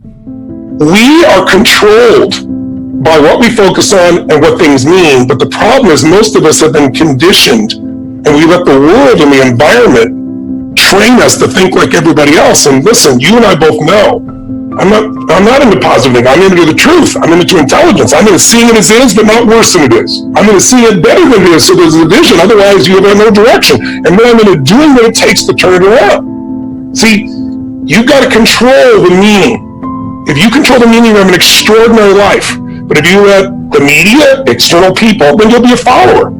We are controlled by what we focus on and what things mean, but the problem is most of us have been conditioned, and we let the world and the environment train us to think like everybody else. And listen, you and I both know, I'm not into positive thinking. I'm into the truth. I'm into intelligence. I'm into seeing it as it is, but not worse than it is. I'm into seeing it better than it is, so there's a vision. Otherwise, you have no direction. And then I'm into doing what it takes to turn it around. See, you've got to control the meaning. If you control the meaning, you have an extraordinary life. But if you let the media, external people, then you'll be a follower.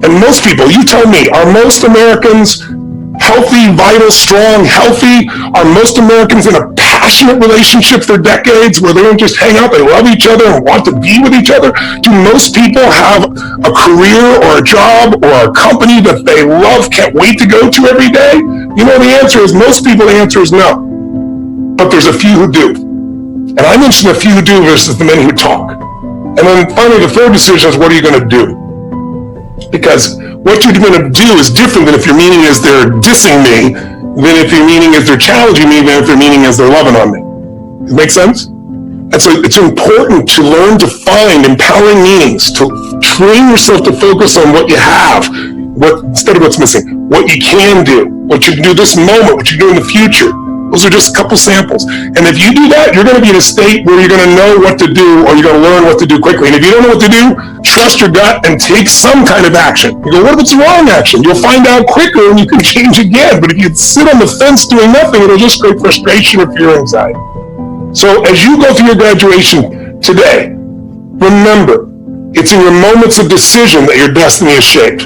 And most people, you tell me, are most Americans healthy, vital, strong, healthy? Are most Americans in a passionate relationship for decades where they don't just hang out, they love each other and want to be with each other? Do most people have a career or a job or a company that they love, can't wait to go to every day? You know, the answer is, most people, the answer is no. But there's a few who do. And I mentioned a few who do versus the many who talk. And then finally, the third decision is, what are you going to do? Because what you're going to do is different than if your meaning is they're dissing me, than if your meaning is they're challenging me, than if their meaning is they're loving on me. Does it make sense? And so it's important to learn to find empowering meanings, to train yourself to focus on what you have, instead of what's missing, what you can do, what you can do this moment, what you can do in the future. Those are just a couple samples. And if you do that, you're going to be in a state where you're going to know what to do, or you're going to learn what to do quickly. And if you don't know what to do, trust your gut and take some kind of action. You go, what if it's the wrong action? You'll find out quicker and you can change again. But if you sit on the fence doing nothing, it'll just create frustration or fear, anxiety. So as you go through your graduation today, remember, it's in your moments of decision that your destiny is shaped.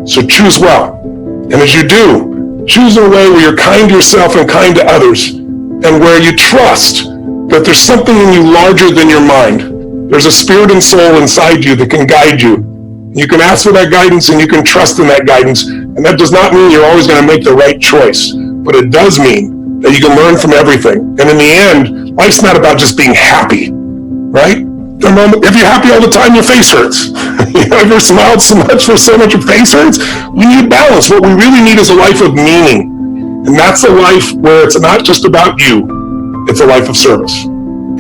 So choose well. And as you do, choose in a way where you're kind to yourself and kind to others, and where you trust that there's something in you larger than your mind. There's a spirit and soul inside you that can guide you. You can ask for that guidance and you can trust in that guidance. And that does not mean you're always going to make the right choice, but it does mean that you can learn from everything. And in the end, life's not about just being happy, right? If you're happy all the time, your face hurts. You know, if you're smiled so much for so much, your face hurts. We need balance. What we really need is a life of meaning. And that's a life where it's not just about you. It's a life of service.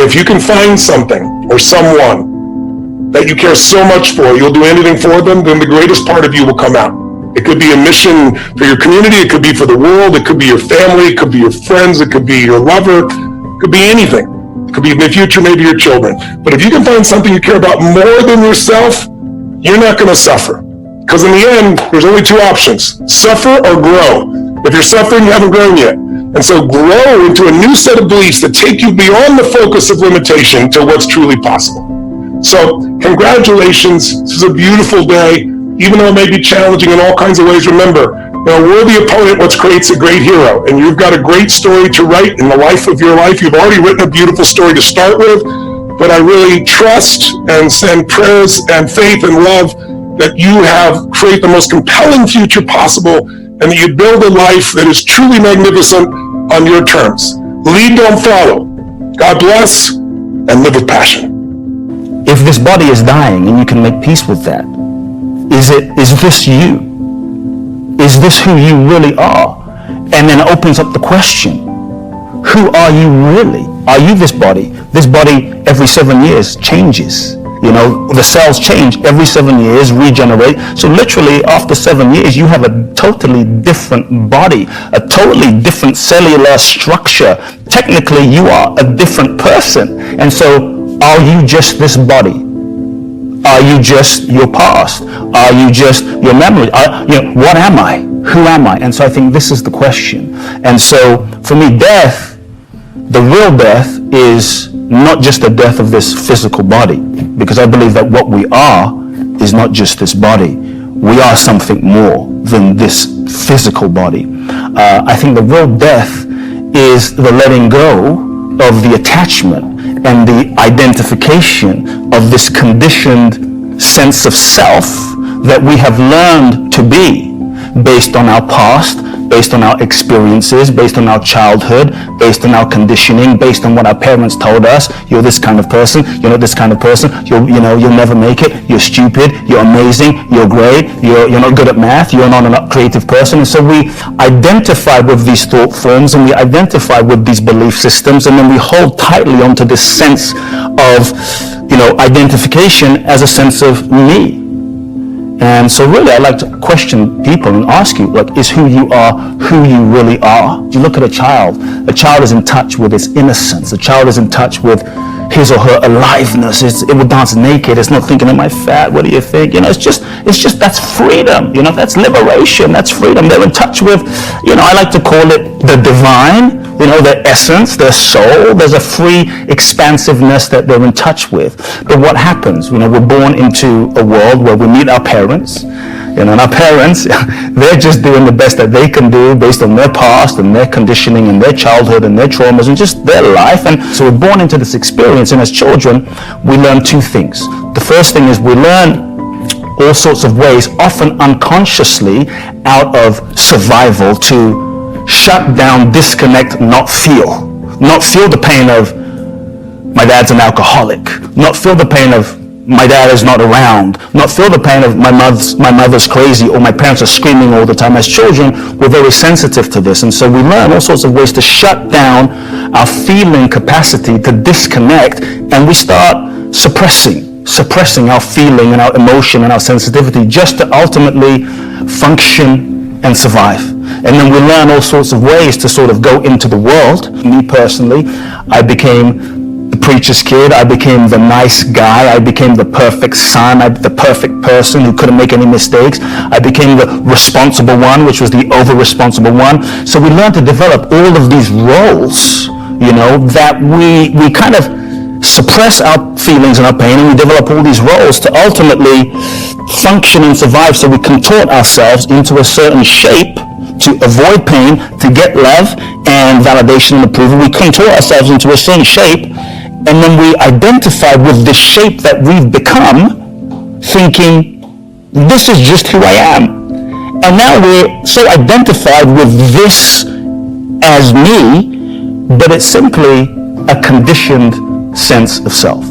If you can find something or someone that you care so much for, you'll do anything for them, then the greatest part of you will come out. It could be a mission for your community. It could be for the world. It could be your family. It could be your friends. It could be your lover. It could be anything. It could be in the future, maybe your children. But if you can find something you care about more than yourself, you're not going to suffer. Because in the end, there's only two options: suffer or grow. If you're suffering, you haven't grown yet. And so grow into a new set of beliefs that take you beyond the focus of limitation to what's truly possible. So congratulations. This is a beautiful day. Even though it may be challenging in all kinds of ways, remember, a worthy opponent what creates a great hero. And you've got a great story to write in the life of your life. You've already written a beautiful story to start with, but I really trust and send prayers and faith and love that you have create the most compelling future possible, and that you build a life that is truly magnificent on your terms. Lead, don't follow. God bless, and live with passion. If this body is dying and you can make peace with that, is this you? Is this who you really are? And then it opens up the question, who are you really? Are you this body? This body every 7 years changes. You know, the cells change every 7 years, regenerate. So literally after 7 years, you have a totally different body, a totally different cellular structure. Technically, you are a different person. And so are you just this body? Are you just your past? Are you just your memory? What am I? Who am I? And so I think this is the question. And so for me, death, the real death, is not just the death of this physical body, because I believe that what we are is not just this body. We are something more than this physical body. I think the real death is the letting go of the attachment and the identification of this conditioned sense of self that we have learned to be based on our past, based on our experiences, based on our childhood, based on our conditioning, based on what our parents told us. You're this kind of person, you're not this kind of person, you'll never make it, you're stupid, you're amazing, you're great, you're not good at math, you're not a creative person. And so we identify with these thought forms, and we identify with these belief systems, and then we hold tightly onto this sense of, identification as a sense of me. And so really, I like to question people and ask you, is who you are who you really are? You look at a child is in touch with its innocence. A child is in touch with his or her aliveness. It will dance naked. It's not thinking, am I fat? What do you think? It's just that's freedom. That's liberation. That's freedom. They're in touch with, I like to call it the divine, their essence, their soul. There's a free expansiveness that they're in touch with. But what happens? We're born into a world where we meet our parents. And our parents, they're just doing the best that they can do based on their past and their conditioning and their childhood and their traumas and just their life. And so we're born into this experience. And as children, we learn two things. The first thing is we learn all sorts of ways, often unconsciously, out of survival to shut down, disconnect, not feel. Not feel the pain of my dad's an alcoholic. Not feel the pain of my dad is not around, not feel the pain of my mother's crazy, or my parents are screaming all the time. As children, we're very sensitive to this, and so we learn all sorts of ways to shut down our feeling capacity, to disconnect, and we start suppressing our feeling and our emotion and our sensitivity just to ultimately function and survive. And then we learn all sorts of ways to sort of go into the world. Me personally, I became the preacher's kid. I became the nice guy. I became the perfect son. The perfect person who couldn't make any mistakes. I became the responsible one, which was the over-responsible one. So we learned to develop all of these roles, that we kind of suppress our feelings and our pain, and we develop all these roles to ultimately function and survive. So we contort ourselves into a certain shape to avoid pain, to get love and validation and approval. We contort ourselves into a certain shape, and then we identify with the shape that we've become, thinking, this is just who I am. And now we're so identified with this as me, but it's simply a conditioned sense of self.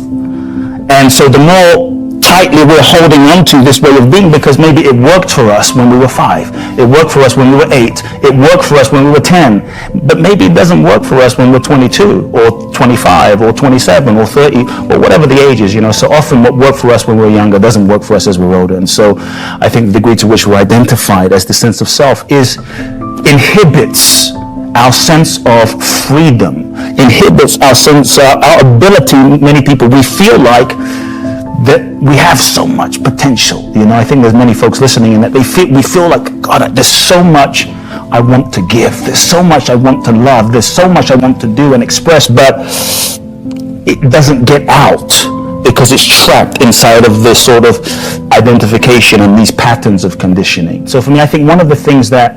And so the more tightly we're holding on to this way of being, because maybe it worked for us when we were 5, it worked for us when we were 8, it worked for us when we were 10, but maybe it doesn't work for us when we're 22 or 25 or 27 or 30 or whatever the age is. So often what worked for us when we were younger doesn't work for us as we're older. And so I think the degree to which we're identified as the sense of self inhibits our sense of freedom, inhibits our ability. Many people, we feel like that we have so much potential. I think there's many folks listening, and that we feel like, God, there's so much I want to give. There's so much I want to love. There's so much I want to do and express, but it doesn't get out because it's trapped inside of this sort of identification and these patterns of conditioning. So for me, I think one of the things that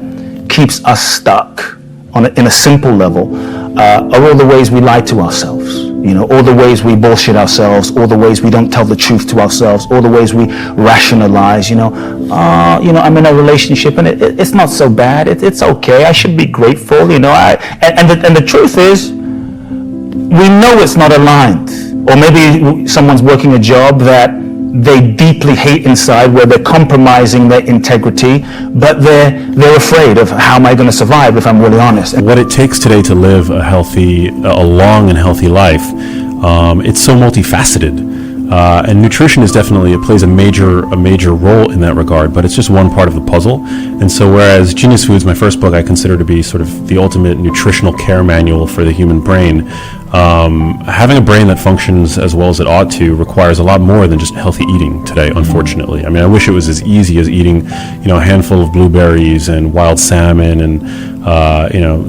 keeps us stuck in a simple level are all the ways we lie to ourselves. All the ways we bullshit ourselves, all the ways we don't tell the truth to ourselves, all the ways we rationalize, I'm in a relationship and it's not so bad. It's okay. I should be grateful, and the truth is, we know it's not aligned. Or maybe someone's working a job that they deeply hate inside, where they're compromising their integrity, but they're afraid of, how am I going to survive if I'm really honest? What it takes today to live a long and healthy life, it's so multifaceted. And nutrition plays a major role in that regard, but it's just one part of the puzzle. And so whereas Genius Foods, my first book, I consider to be sort of the ultimate nutritional care manual for the human brain, having a brain that functions as well as it ought to requires a lot more than just healthy eating today, unfortunately. I mean, I wish it was as easy as eating, a handful of blueberries and wild salmon and,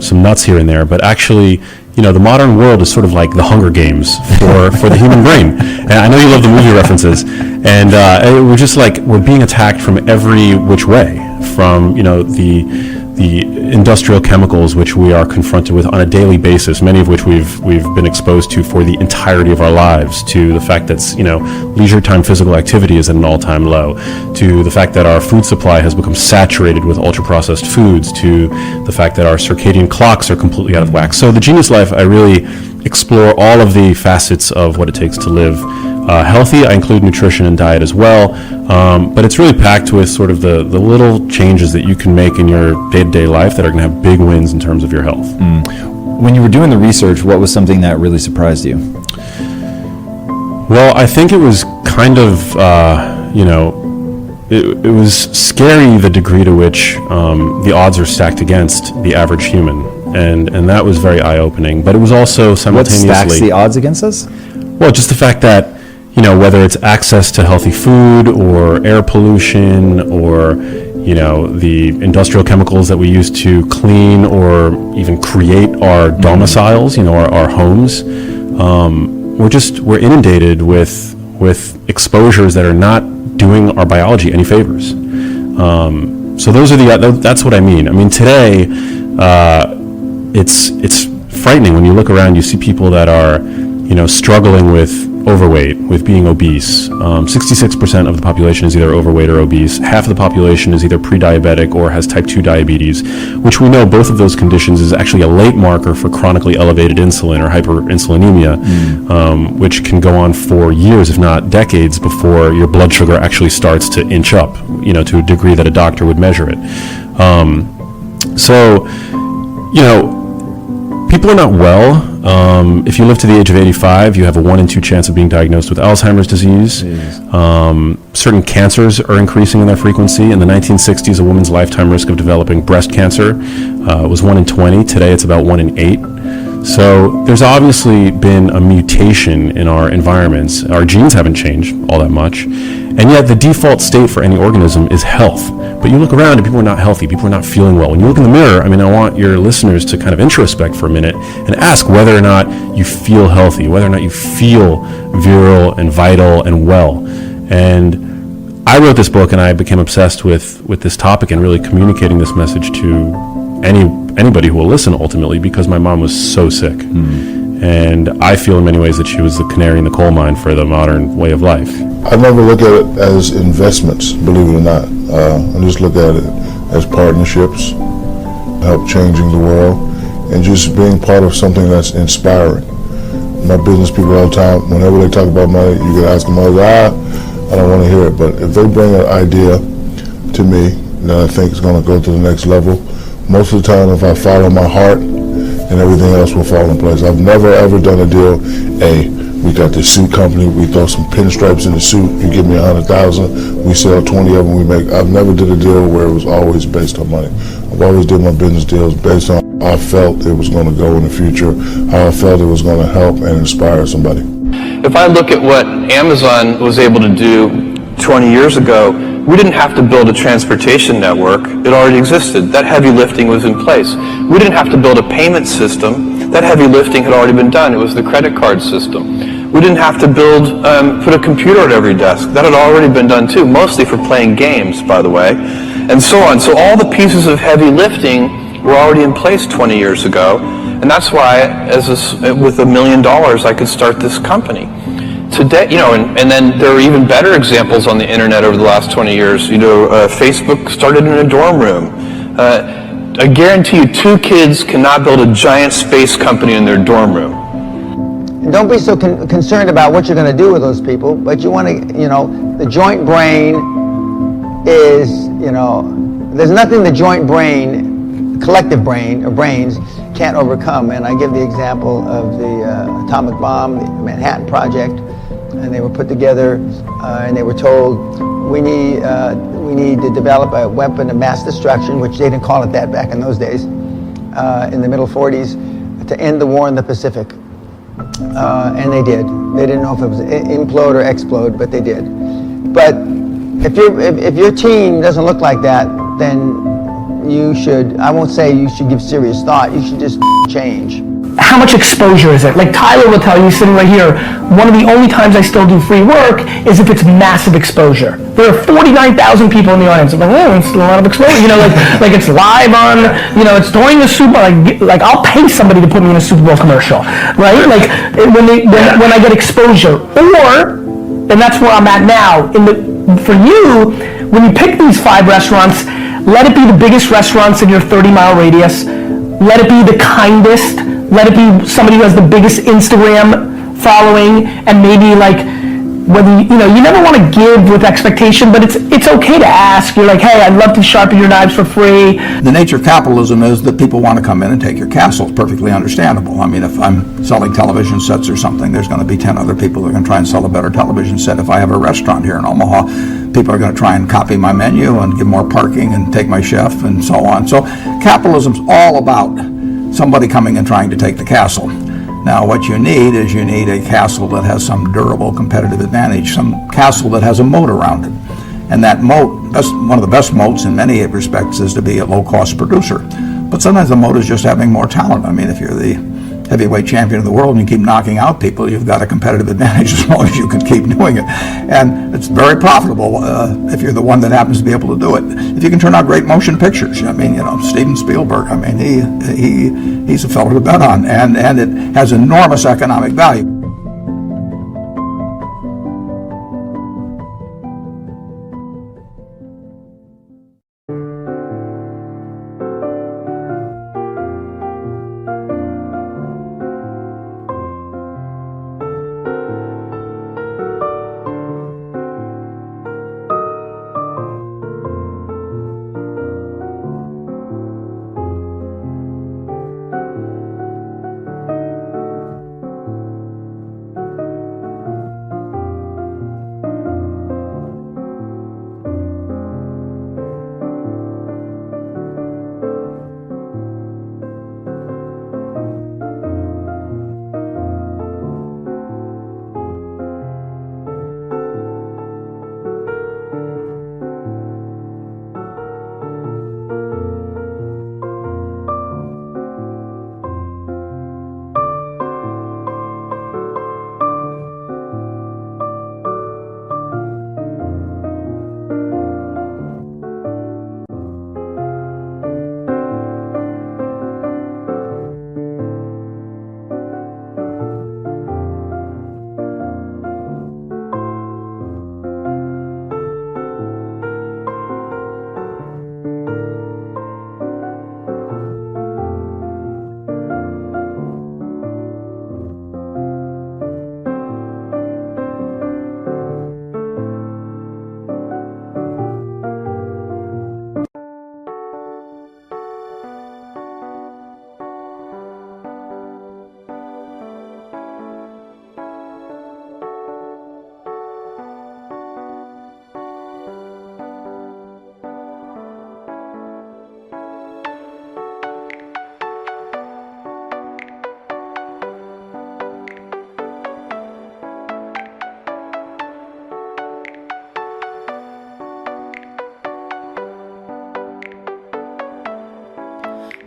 some nuts here and there, but actually, the modern world is sort of like the Hunger Games for the human brain. And I know you love the movie references. And we're just we're being attacked from every which way, from, the industrial chemicals which we are confronted with on a daily basis, many of which we've been exposed to for the entirety of our lives, to the fact that leisure time physical activity is at an all-time low, to the fact that our food supply has become saturated with ultra-processed foods, to the fact that our circadian clocks are completely out of whack. So the Genius Life, I really explore all of the facets of what it takes to live healthy. I include nutrition and diet as well, but it's really packed with sort of the little changes that you can make in your day-to-day life that are going to have big wins in terms of your health. When you were doing the research, what was something that really surprised you? Well, I think it was kind of, it was scary the degree to which the odds are stacked against the average human, and that was very eye-opening. But it was also simultaneously... What stacks the odds against us? Well, just the fact that, whether it's access to healthy food or air pollution or, the industrial chemicals that we use to clean or even create our domiciles, our homes, we're inundated with exposures that are not doing our biology any favors. So that's what I mean. I mean, today, it's frightening when you look around. You see people that are, struggling with overweight, with being obese. 66% of the population is either overweight or obese. Half of the population is either pre-diabetic or has type 2 diabetes, which we know both of those conditions is actually a late marker for chronically elevated insulin or hyperinsulinemia, which can go on for years, if not decades, before your blood sugar actually starts to inch up, to a degree that a doctor would measure it. People are not well. If you live to the age of 85, you have a 1 in 2 chance of being diagnosed with Alzheimer's disease. Certain cancers are increasing in their frequency. In the 1960s, a woman's lifetime risk of developing breast cancer was 1 in 20. Today, it's about 1 in 8. So there's obviously been a mutation in our environments. Our genes haven't changed all that much. And yet the default state for any organism is health. But you look around and people are not healthy. People are not feeling well. When you look in the mirror, I want your listeners to kind of introspect for a minute and ask whether or not you feel healthy, whether or not you feel virile and vital and well. And I wrote this book and I became obsessed with this topic and really communicating this message to anybody who will listen ultimately, because my mom was so sick. And I feel in many ways that she was the canary in the coal mine for the modern way of life. I never look at it as investments, believe it or not. I just look at it as partnerships, help changing the world, and just being part of something that's inspiring. My business people all the time, whenever they talk about money, you can ask them all, I don't want to hear it. But if they bring an idea to me that I think is going to go to the next level, most of the time if I follow my heart, and everything else will fall in place. I've never ever done a deal, we got this suit company, we throw some pinstripes in the suit, you give me 100,000, we sell 20 of them, I've never did a deal where it was always based on money. I've always did my business deals based on how I felt it was going to go in the future, how I felt it was going to help and inspire somebody. If I look at what Amazon was able to do 20 years ago, we didn't have to build a transportation network. It already existed. That heavy lifting was in place. We didn't have to build a payment system. That heavy lifting had already been done. It was the credit card system. We didn't have to put a computer at every desk. That had already been done too, mostly for playing games, by the way, and so on. So all the pieces of heavy lifting were already in place 20 years ago, and that's why, with $1 million, I could start this company. Today, and then there are even better examples on the internet over the last 20 years. Facebook started in a dorm room. I guarantee you 2 kids cannot build a giant space company in their dorm room. And don't be so concerned about what you're going to do with those people, but you want to, the joint brain is, there's nothing the joint brain, collective brain, or brains, can't overcome. And I give the example of the atomic bomb, the Manhattan Project, and they were put together and they were told, we need to develop a weapon of mass destruction, which they didn't call it that back in those days, in the middle 40s, to end the war in the Pacific. And they did. They didn't know if it was implode or explode, but they did. But if your team doesn't look like that, then you should, I won't say you should give serious thought, you should just change. how much exposure is it? Like Tyler will tell you, sitting right here, one of the only times I still do free work is if it's massive exposure. There are 49,000 people in the audience. I'm like, oh, it's still a lot of exposure. You know, like it's live on, you know, it's during the Super Bowl. Like I'll pay somebody to put me in a Super Bowl commercial, right? Like when I get exposure, and that's where I'm at now. For you, when you pick these 5 restaurants, let it be the biggest restaurants in your 30-mile radius. Let it be the kindest. Let it be somebody who has the biggest Instagram following, and maybe like whether you never want to give with expectation, but it's okay to ask. You're like, hey, I'd love to sharpen your knives for free. The nature of capitalism is that people want to come in and take your castle. It's perfectly understandable. I mean, if I'm selling television sets or something, there's going to be 10 other people that are going to try and sell a better television set. If I have a restaurant here in Omaha, people are going to try and copy my menu and give more parking and take my chef and so on. So capitalism's all about somebody coming and trying to take the castle. Now, what you need is a castle that has some durable competitive advantage, some castle that has a moat around it. And that moat, one of the best moats in many respects, is to be a low-cost producer. But sometimes the moat is just having more talent. I mean, if you're the heavyweight champion of the world and you keep knocking out people, you've got a competitive advantage as long as you can keep doing it. And it's very profitable if you're the one that happens to be able to do it. If you can turn out great motion pictures, I mean, Steven Spielberg, I mean, he's a fellow to bet on, and it has enormous economic value.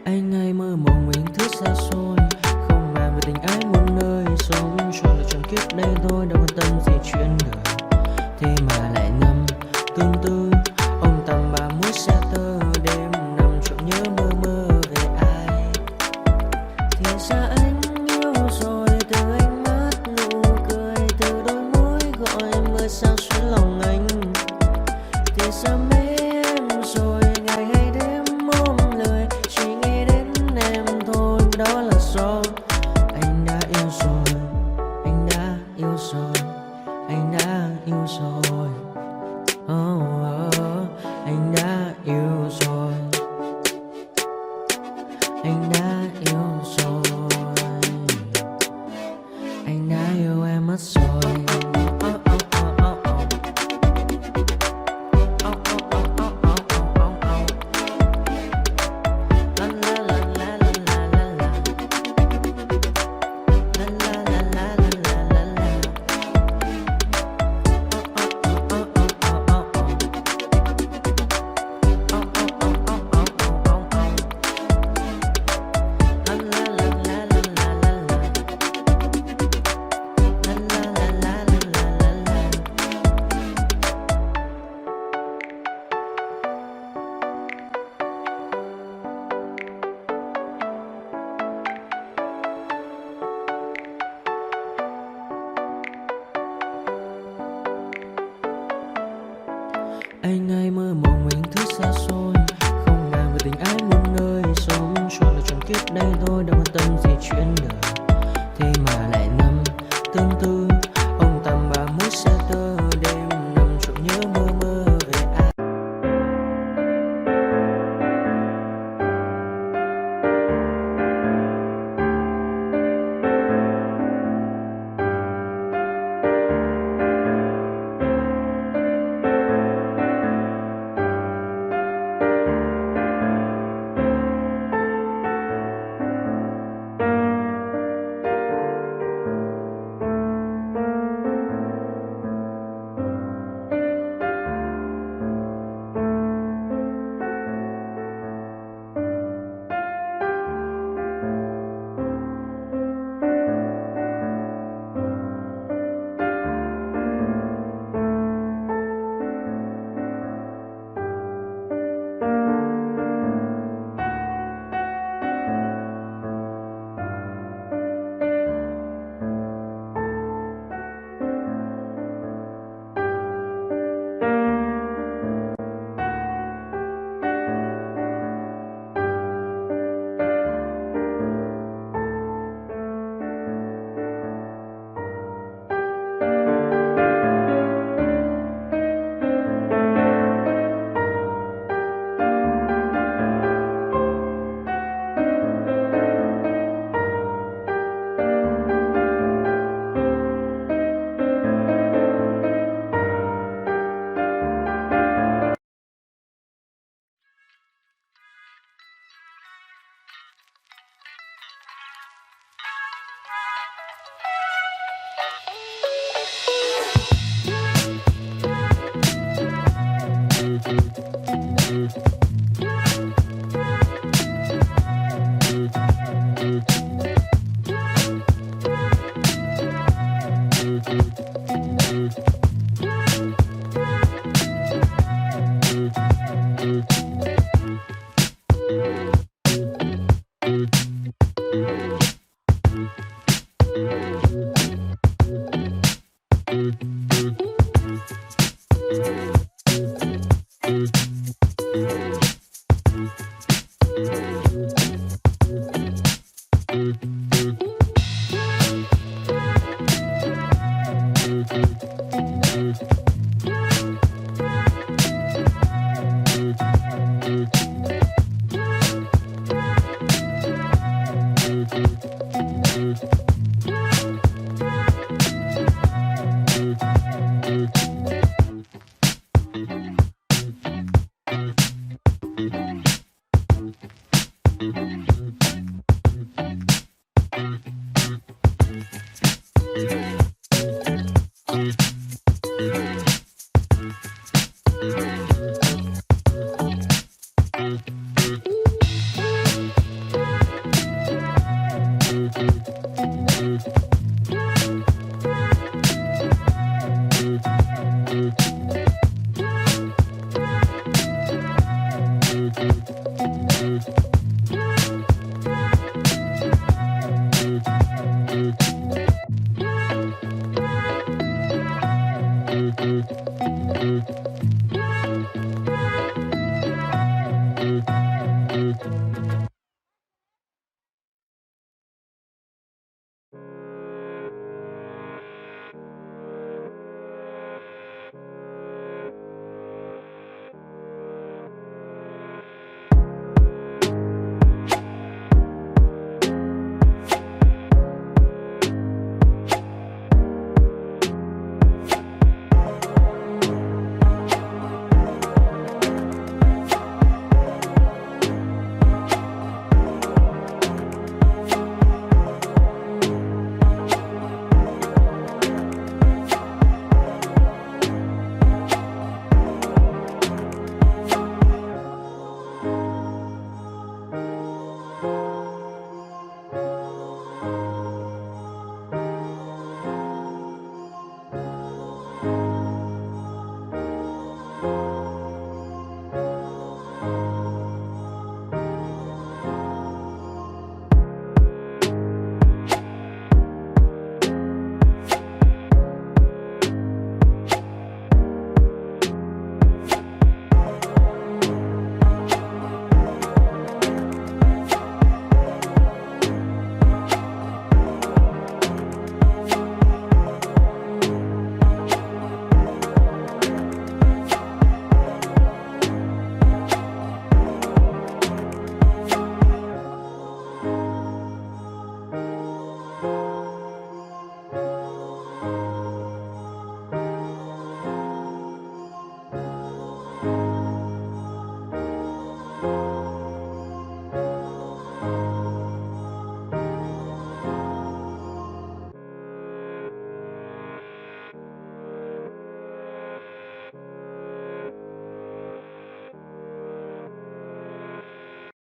Anh hay mơ mộng về những thứ xa xôi, không màng về tình ái muôn nơi, sống cho là trọn kiếp đây thôi, đâu quan tâm gì chuyện đời. Thế mà lại ngâm tương tư, ông tầm bà muối xe tơ, đêm nằm trộm nhớ mơ mơ về ai. Thì ra anh yêu rồi, từ ánh mắt nụ cười, từ đôi môi gọi mưa sao xuyến lòng anh. Thì ra mê em rồi, ngày hay đêm ôm lời, chỉ nghĩ đến em thôi, đó là do anh đã yêu rồi, anh đã yêu rồi, anh đã yêu rồi. Anh đã yêu rồi, anh đã yêu rồi, anh đã yêu em mất rồi. Anh hay mơ mộng mình thứ xa xôi, không màng về tình ái muôn nơi. Sống cho là trọn kiếp đây thôi, đâu quan tâm gì chuyện đời. Thế mà lại nằm tương tư, ông tầm bà mới xa tơ. Đêm nằm trộm nhớ mơ mơ về ai.